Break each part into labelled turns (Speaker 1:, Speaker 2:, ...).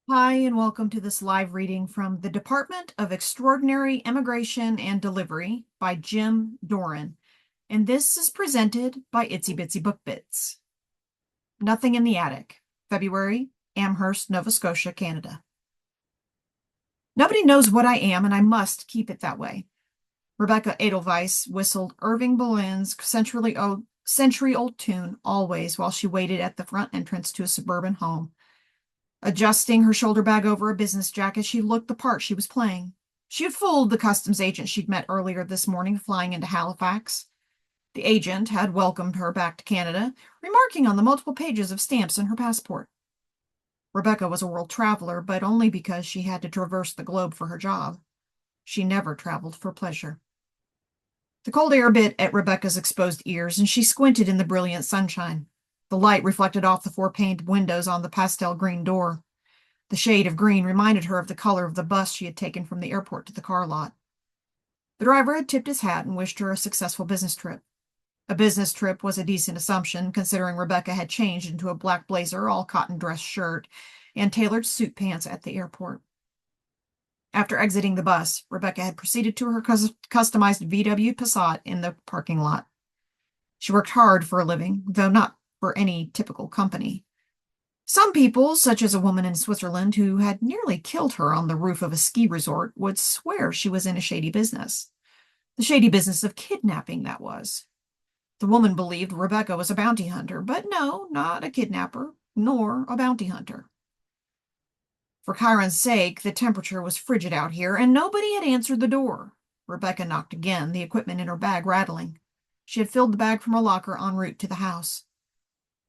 Speaker 1: Hi, and welcome to this live reading from the Department of Extraordinary Immigration and Delivery by Jim Doran. And this is presented by Itsy Bitsy Book Bits. Nothing in the Attic, February, Amherst, Nova Scotia, Canada. Nobody knows what I am, and I must keep it that way. Rebecca Eidelweiss whistled Irving Berlin's century-old tune always while she waited at the front entrance to a suburban home. Adjusting her shoulder bag over a business jacket, she looked the part she was playing. She had fooled the customs agent she'd met earlier this morning flying into Halifax. The agent had welcomed her back to Canada, remarking on the multiple pages of stamps in her passport. Rebecca was a world traveler, but only because she had to traverse the globe for her job. She never traveled for pleasure. The cold air bit at Rebecca's exposed ears, and she squinted in the brilliant sunshine. The light reflected off the four-paned windows on the pastel green door. The shade of green reminded her of the color of the bus she had taken from the airport to the car lot. The driver had tipped his hat and wished her a successful business trip. A business trip was a decent assumption, considering Rebecca had changed into a black blazer, all cotton dress shirt, and tailored suit pants at the airport. After exiting the bus, Rebecca had proceeded to her customized VW Passat in the parking lot. She worked hard for a living, though not for any typical company. Some people, such as a woman in Switzerland who had nearly killed her on the roof of a ski resort, would swear she was in a shady business. The shady business of kidnapping, that was. The woman believed Rebecca was a bounty hunter, but no, not a kidnapper, nor a bounty hunter. For Chiron's sake, the temperature was frigid out here, and nobody had answered the door. Rebecca knocked again, the equipment in her bag rattling. She had filled the bag from her locker en route to the house.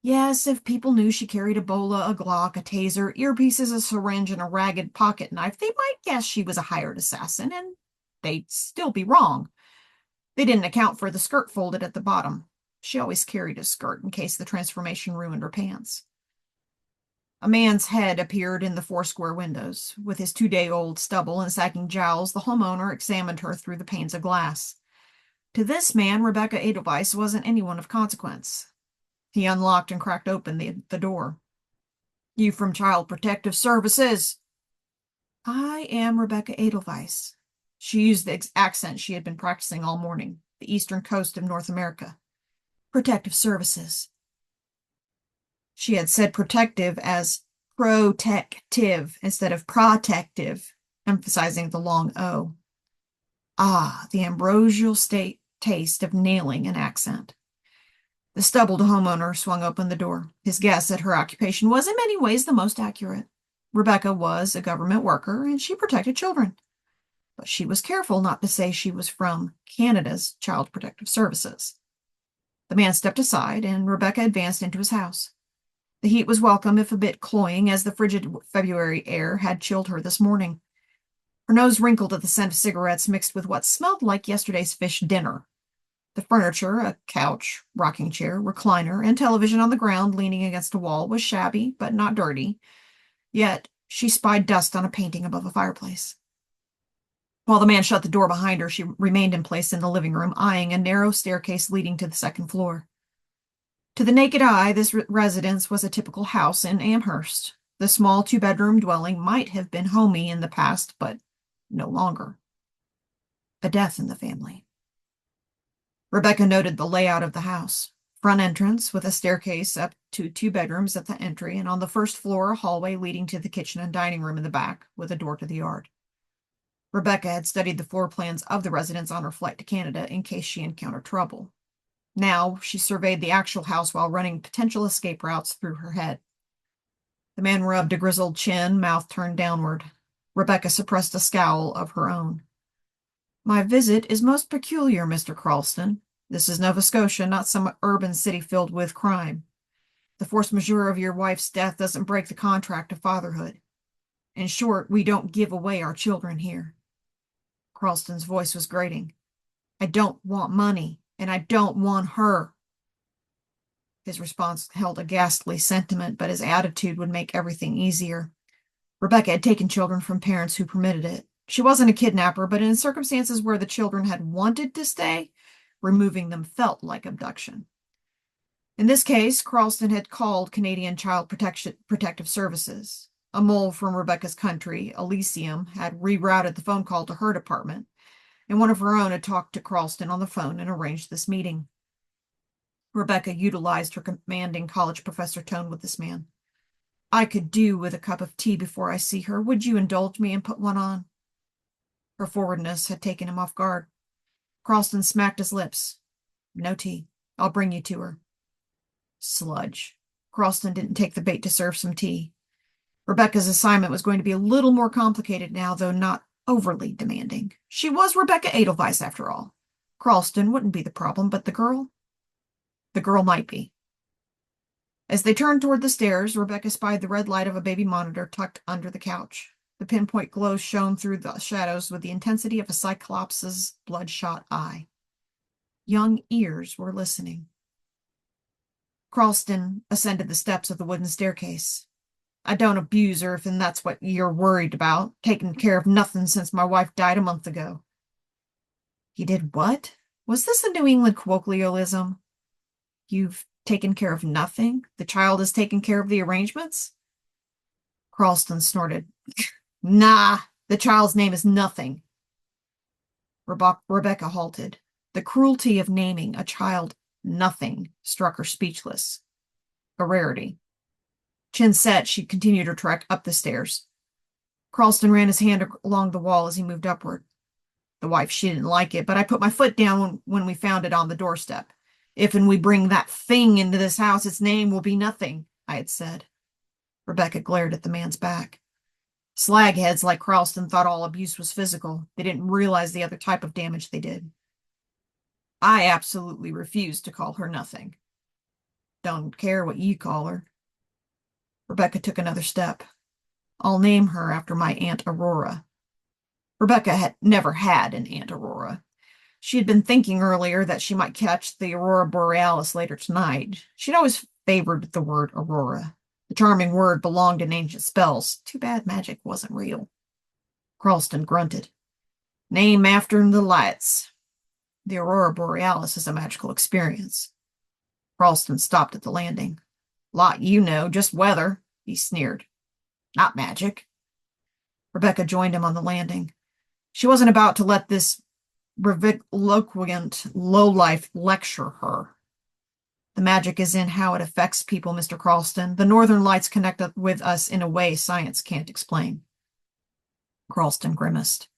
Speaker 1: Yes, if people knew she carried a bola, a Glock, a taser, earpieces, a syringe, and a ragged pocket knife, they might guess she was a hired assassin, and they'd still be wrong. They didn't account for the skirt folded at the bottom. She always carried a skirt in case the transformation ruined her pants. A man's head appeared in the four square windows. With his 2-day-old stubble and sagging jowls, the homeowner examined her through the panes of glass. To this man, Rebecca Eidelweiss wasn't anyone of consequence. He unlocked and cracked open the door. You from Child Protective Services? I am Rebecca Eidelweiss. She used the accent she had been practicing all morning, the eastern coast of North America. Protective Services. She had said protective as protective instead of protective, emphasizing the long O. Ah, the ambrosial taste of nailing an accent. The stubbled homeowner swung open the door. His guess at her occupation was in many ways the most accurate. Rebecca was a government worker, and she protected children. But she was careful not to say she was from Canada's Child Protective Services. The man stepped aside, and Rebecca advanced into his house. The heat was welcome, if a bit cloying, as the frigid February air had chilled her this morning. Her nose wrinkled at the scent of cigarettes mixed with what smelled like yesterday's fish dinner. The furniture, a couch, rocking chair, recliner, and television on the ground leaning against a wall, was shabby but not dirty. Yet she spied dust on a painting above a fireplace. While the man shut the door behind her, she remained in place in the living room, eyeing a narrow staircase leading to the second floor. To the naked eye, this residence was a typical house in Amherst. The small two-bedroom dwelling might have been homey in the past, but no longer. A death in the family. Rebecca noted the layout of the house. Front entrance with a staircase up to 2 bedrooms at the entry, and on the first floor, a hallway leading to the kitchen and dining room in the back, with a door to the yard. Rebecca had studied the floor plans of the residence on her flight to Canada in case she encountered trouble. Now she surveyed the actual house while running potential escape routes through her head. The man rubbed a grizzled chin, mouth turned downward. Rebecca suppressed a scowl of her own. My visit is most peculiar, Mr. Crawlston. This is Nova Scotia, not some urban city filled with crime. The force majeure of your wife's death doesn't break the contract of fatherhood. In short, we don't give away our children here. Crawlston's voice was grating. I don't want money, and I don't want her. His response held a ghastly sentiment, but his attitude would make everything easier. Rebecca had taken children from parents who permitted it. She wasn't a kidnapper, but in circumstances where the children had wanted to stay, removing them felt like abduction. In this case, Crawlston had called Canadian Child Protective Services. A mole from Rebecca's country, Elysium, had rerouted the phone call to her department, and one of her own had talked to Charleston on the phone and arranged this meeting. Rebecca utilized her commanding college professor tone with this man. I could do with a cup of tea before I see her. Would you indulge me and put one on? Her forwardness had taken him off guard. Charleston smacked his lips. No tea. I'll bring you to her. Sludge. Charleston didn't take the bait to serve some tea. Rebecca's assignment was going to be a little more complicated now, though not overly demanding. She was Rebecca Eidelweiss, after all. Charleston wouldn't be the problem, but the girl? The girl might be. As they turned toward the stairs, Rebecca spied the red light of a baby monitor tucked under the couch. The pinpoint glow shone through the shadows with the intensity of a cyclops's bloodshot eye. Young ears were listening. Charleston ascended the steps of the wooden staircase. I don't abuse her, if that's what you're worried about. Taken care of nothing since my wife died a month ago. He did what? Was this a New England colloquialism? You've taken care of nothing? The child has taken care of the arrangements? Charleston snorted. Nah, the child's name is Nothing. Rebecca halted. The cruelty of naming a child Nothing struck her speechless. A rarity. Chin set, she continued her trek up the stairs. Charleston ran his hand along the wall as he moved upward. The wife, she didn't like it, but I put my foot down when we found it on the doorstep. If and we bring that thing into this house, its name will be Nothing, I had said. Rebecca glared at the man's back. Slagheads like Charleston thought all abuse was physical. They didn't realize the other type of damage they did. I absolutely refused to call her Nothing. Don't care what you call her. Rebecca took another step. I'll name her after my Aunt Aurora. Rebecca had never had an Aunt Aurora. She had been thinking earlier that she might catch the aurora borealis later tonight. She'd always favored the word aurora. The charming word belonged in ancient spells. Too bad magic wasn't real. Charleston grunted. Name after the lights. The aurora borealis is a magical experience. Charleston stopped at the landing. Lot you know, just weather, he sneered. Not magic. Rebecca joined him on the landing. She wasn't about to let this reviloquent lowlife lecture her. The magic is in how it affects people, Mr. Charleston. The northern lights connect with us in a way science can't explain. Charleston grimaced.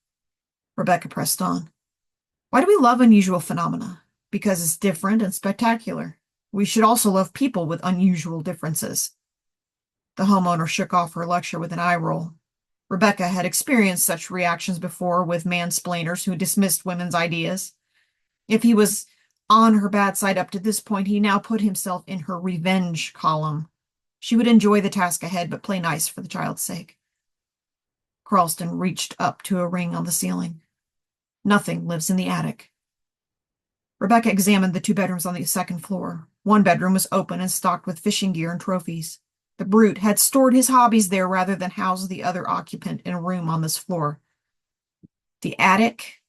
Speaker 1: Rebecca pressed on. Why do we love unusual phenomena? Because it's different and spectacular. We should also love people with unusual differences. The homeowner shook off her lecture with an eye roll. Rebecca had experienced such reactions before with mansplainers who dismissed women's ideas. If he was on her bad side up to this point, he now put himself in her revenge column. She would enjoy the task ahead, but play nice for the child's sake. Charleston reached up to a ring on the ceiling. Nothing lives in the attic. Rebecca examined the two bedrooms on the second floor. One bedroom was open and stocked with fishing gear and trophies. The brute had stored his hobbies there rather than house the other occupant in a room on this floor. The attic?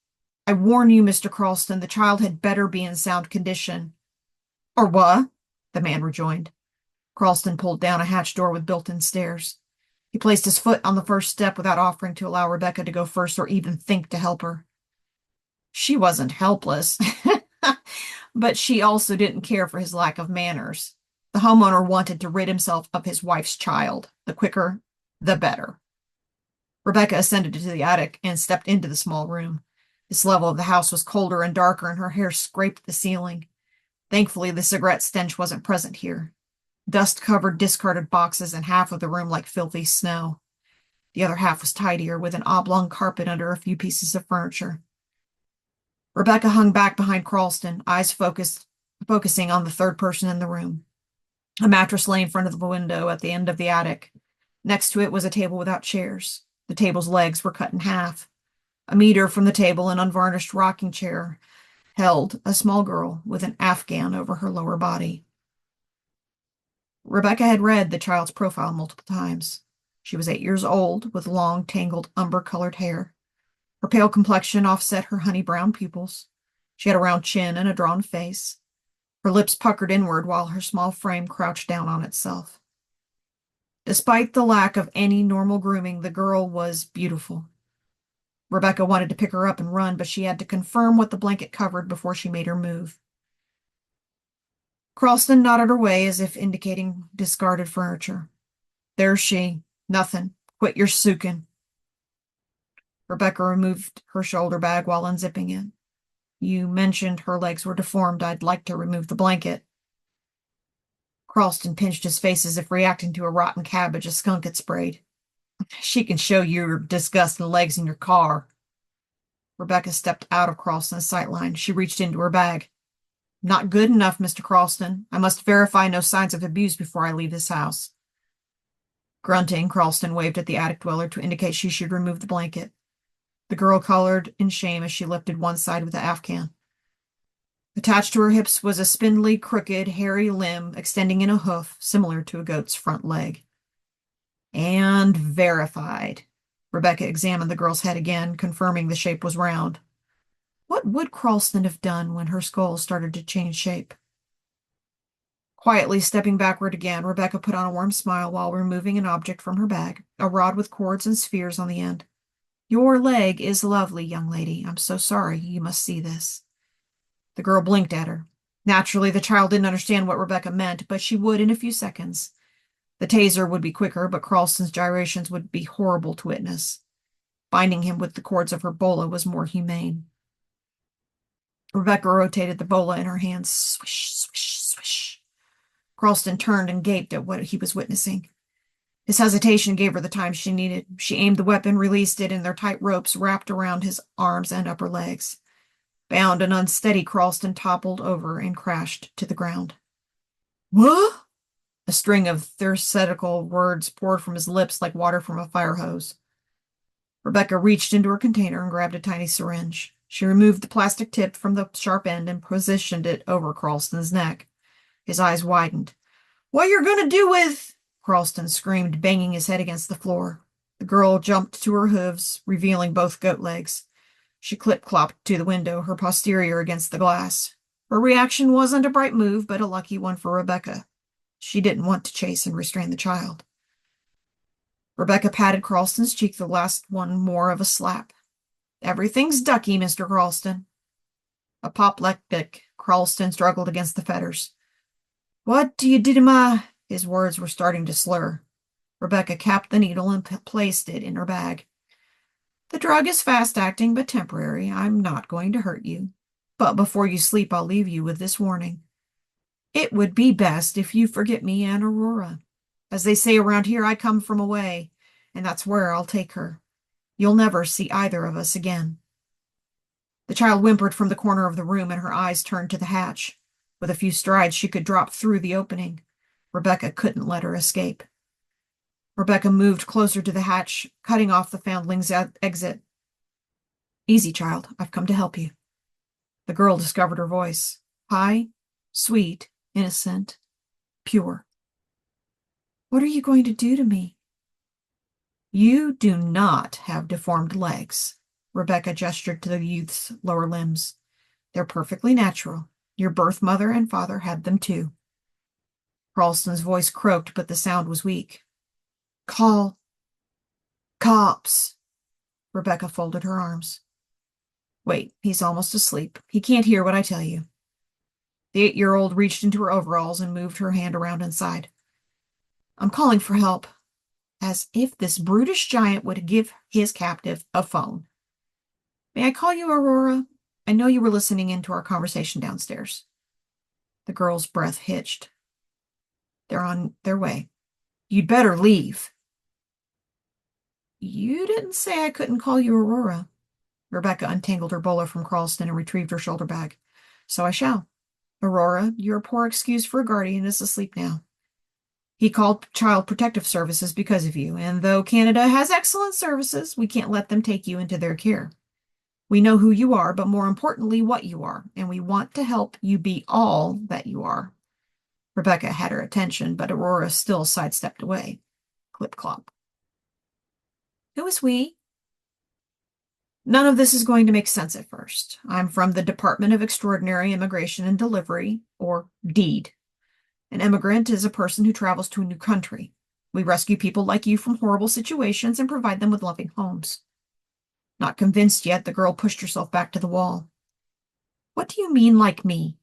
Speaker 1: I warn you, Mr. Charleston, the child had better be in sound condition. Or what? The man rejoined. Charleston pulled down a hatch door with built-in stairs. He placed his foot on the first step without offering to allow Rebecca to go first or even think to help her. She wasn't helpless, but she also didn't care for his lack of manners. The homeowner wanted to rid himself of his wife's child. The quicker, the better. Rebecca ascended to the attic and stepped into the small room. This level of the house was colder and darker, and her hair scraped the ceiling. Thankfully, the cigarette stench wasn't present here. Dust covered discarded boxes and half of the room like filthy snow. The other half was tidier, with an oblong carpet under a few pieces of furniture. Rebecca hung back behind Charleston, eyes focusing on the third person in the room. A mattress lay in front of the window at the end of the attic. Next to it was a table without chairs. The table's legs were cut in half. A meter from the table, an unvarnished rocking chair held a small girl with an afghan over her lower body. Rebecca had read the child's profile multiple times. She was 8 years old, with long, tangled, umber-colored hair. Her pale complexion offset her honey-brown pupils. She had a round chin and a drawn face. Her lips puckered inward while her small frame crouched down on itself. Despite the lack of any normal grooming, the girl was beautiful. Rebecca wanted to pick her up and run, but she had to confirm what the blanket covered before she made her move. Cralston nodded her way as if indicating discarded furniture. There's she. Nothing. Quit your sookin'. Rebecca removed her shoulder bag while unzipping it. You mentioned her legs were deformed. I'd like to remove the blanket. Cralston pinched his face as if reacting to a rotten cabbage a skunk had sprayed. She can show you your disgusting legs in your car. Rebecca stepped out of Cralston's sightline. She reached into her bag. Not good enough, Mr. Cralston. I must verify no signs of abuse before I leave this house. Grunting, Cralston waved at the attic dweller to indicate she should remove the blanket. The girl colored in shame as she lifted one side of the Afghan. Attached to her hips was a spindly, crooked, hairy limb extending in a hoof, similar to a goat's front leg. And verified. Rebecca examined the girl's head again, confirming the shape was round. What would Cralston have done when her skull started to change shape? Quietly stepping backward again, Rebecca put on a warm smile while removing an object from her bag, a rod with cords and spheres on the end. Your leg is lovely, young lady. I'm so sorry you must see this. The girl blinked at her. Naturally, the child didn't understand what Rebecca meant, but she would in a few seconds. The taser would be quicker, but Cralston's gyrations would be horrible to witness. Binding him with the cords of her bola was more humane. Rebecca rotated the bola in her hands. Swish, swish, swish. Cralston turned and gaped at what he was witnessing. His hesitation gave her the time she needed. She aimed the weapon, released it, and their tight ropes wrapped around his arms and upper legs. Bound and unsteady, Cralston toppled over and crashed to the ground. What? A string of theatrical words poured from his lips like water from a fire hose. Rebecca reached into her container and grabbed a tiny syringe. She removed the plastic tip from the sharp end and positioned it over Cralston's neck. His eyes widened. What you're going to do with... Cralston screamed, banging his head against the floor. The girl jumped to her hooves, revealing both goat legs. She clip-clopped to the window, her posterior against the glass. Her reaction wasn't a bright move, but a lucky one for Rebecca. She didn't want to chase and restrain the child. Rebecca patted Cralston's cheek, the last one more of a slap. Everything's ducky, Mr. Cralston. Apoplectic, Cralston struggled against the fetters. What do you do to my... His words were starting to slur. Rebecca capped the needle and placed it in her bag. The drug is fast-acting but temporary. I'm not going to hurt you. But before you sleep, I'll leave you with this warning. It would be best if you forget me and Aurora. As they say around here, I come from away, and that's where I'll take her. You'll never see either of us again. The child whimpered from the corner of the room, and her eyes turned to the hatch. With a few strides, she could drop through the opening. Rebecca couldn't let her escape. Rebecca moved closer to the hatch, cutting off the foundling's exit. Easy, child. I've come to help you. The girl discovered her voice. High, sweet, innocent, pure. What are you going to do to me? You do not have deformed legs. Rebecca gestured to the youth's lower limbs. They're perfectly natural. Your birth mother and father had them too. Cralston's voice croaked, but the sound was weak. Call cops. Rebecca folded her arms. Wait, he's almost asleep. He can't hear what I tell you. The 8-year-old reached into her overalls and moved her hand around inside. I'm calling for help, as if this brutish giant would give his captive a phone. May I call you Aurora? I know you were listening in to our conversation downstairs. The girl's breath hitched. They're on their way. You'd better leave. You didn't say I couldn't call you Aurora. Rebecca untangled her bowler from Cralston and retrieved her shoulder bag. So I shall. Aurora, your poor excuse for a guardian is asleep now. He called Child Protective Services because of you, and though Canada has excellent services, we can't let them take you into their care. We know who you are, but more importantly, what you are, and we want to help you be all that you are. Rebecca had her attention, but Aurora still sidestepped away. Clip-clop. Who is we? None of this is going to make sense at first. I'm from the Department of Extraordinary Immigration and Delivery, or DEED. An immigrant is a person who travels to a new country. We rescue people like you from horrible situations and provide them with loving homes. Not convinced yet, the girl pushed herself back to the wall. What do you mean, like me?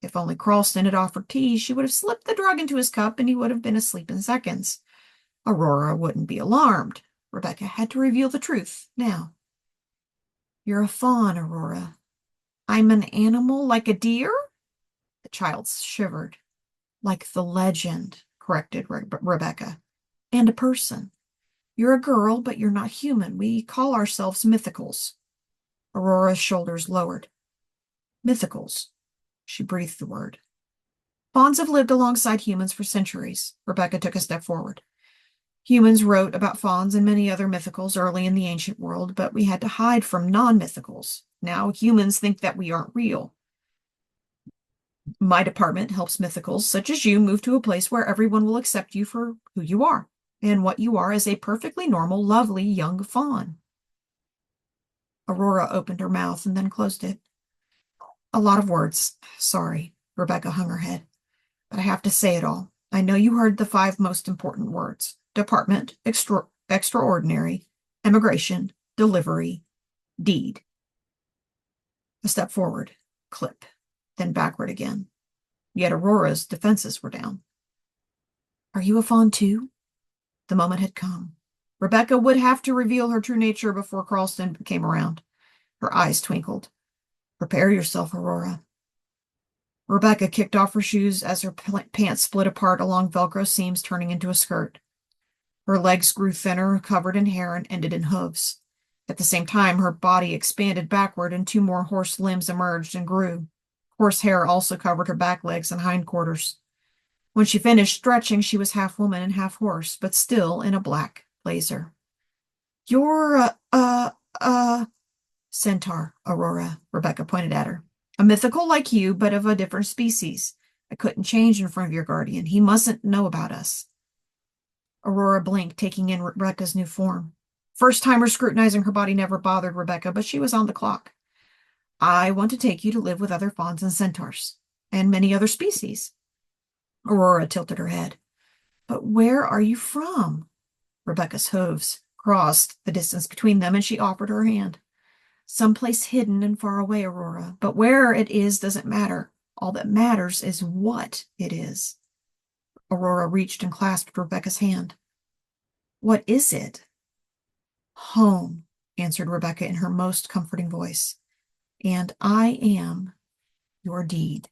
Speaker 1: If only Carlston had offered tea, she would have slipped the drug into his cup and he would have been asleep in seconds. Aurora wouldn't be alarmed. Rebecca had to reveal the truth now. You're a fawn, Aurora. I'm an animal like a deer? The child shivered. Like the legend, corrected Rebecca. And a person. You're a girl, but you're not human. We call ourselves mythicals. Aurora's shoulders lowered. Mythicals. She breathed the word. Fawns have lived alongside humans for centuries. Rebecca took a step forward. Humans wrote about fawns and many other mythicals early in the ancient world, but we had to hide from non-mythicals. Now humans think that we aren't real. My department helps mythicals such as you move to a place where everyone will accept you for who you are, and what you are is a perfectly normal, lovely young fawn. Aurora opened her mouth and then closed it. A lot of words. Sorry. Rebecca hung her head. But I have to say it all. I know you heard the 5 most important words. Department, extraordinary, emigration, delivery, deed. A step forward, clip, then backward again. Yet Aurora's defenses were down. Are you a fawn too? The moment had come. Rebecca would have to reveal her true nature before Carlston came around. Her eyes twinkled. Prepare yourself, Aurora. Rebecca kicked off her shoes as her pants split apart along Velcro seams, turning into a skirt. Her legs grew thinner, covered in hair, and ended in hooves. At the same time, her body expanded backward, and 2 more horse limbs emerged and grew. Horse hair also covered her back legs and hindquarters. When she finished stretching, she was half woman and half horse, but still in a black blazer. You're a centaur, Aurora, Rebecca pointed at her. A mythical like you, but of a different species. I couldn't change in front of your guardian. He mustn't know about us. Aurora blinked, taking in Rebecca's new form. First-timer scrutinizing her body never bothered Rebecca, but she was on the clock. I want to take you to live with other fawns and centaurs, and many other species. Aurora tilted her head. But where are you from? Rebecca's hooves crossed the distance between them, and she offered her hand. Someplace hidden and far away, Aurora. But where it is doesn't matter. All that matters is what it is. Aurora reached and clasped Rebecca's hand. What is it? Home, answered Rebecca in her most comforting voice. And I am your deed.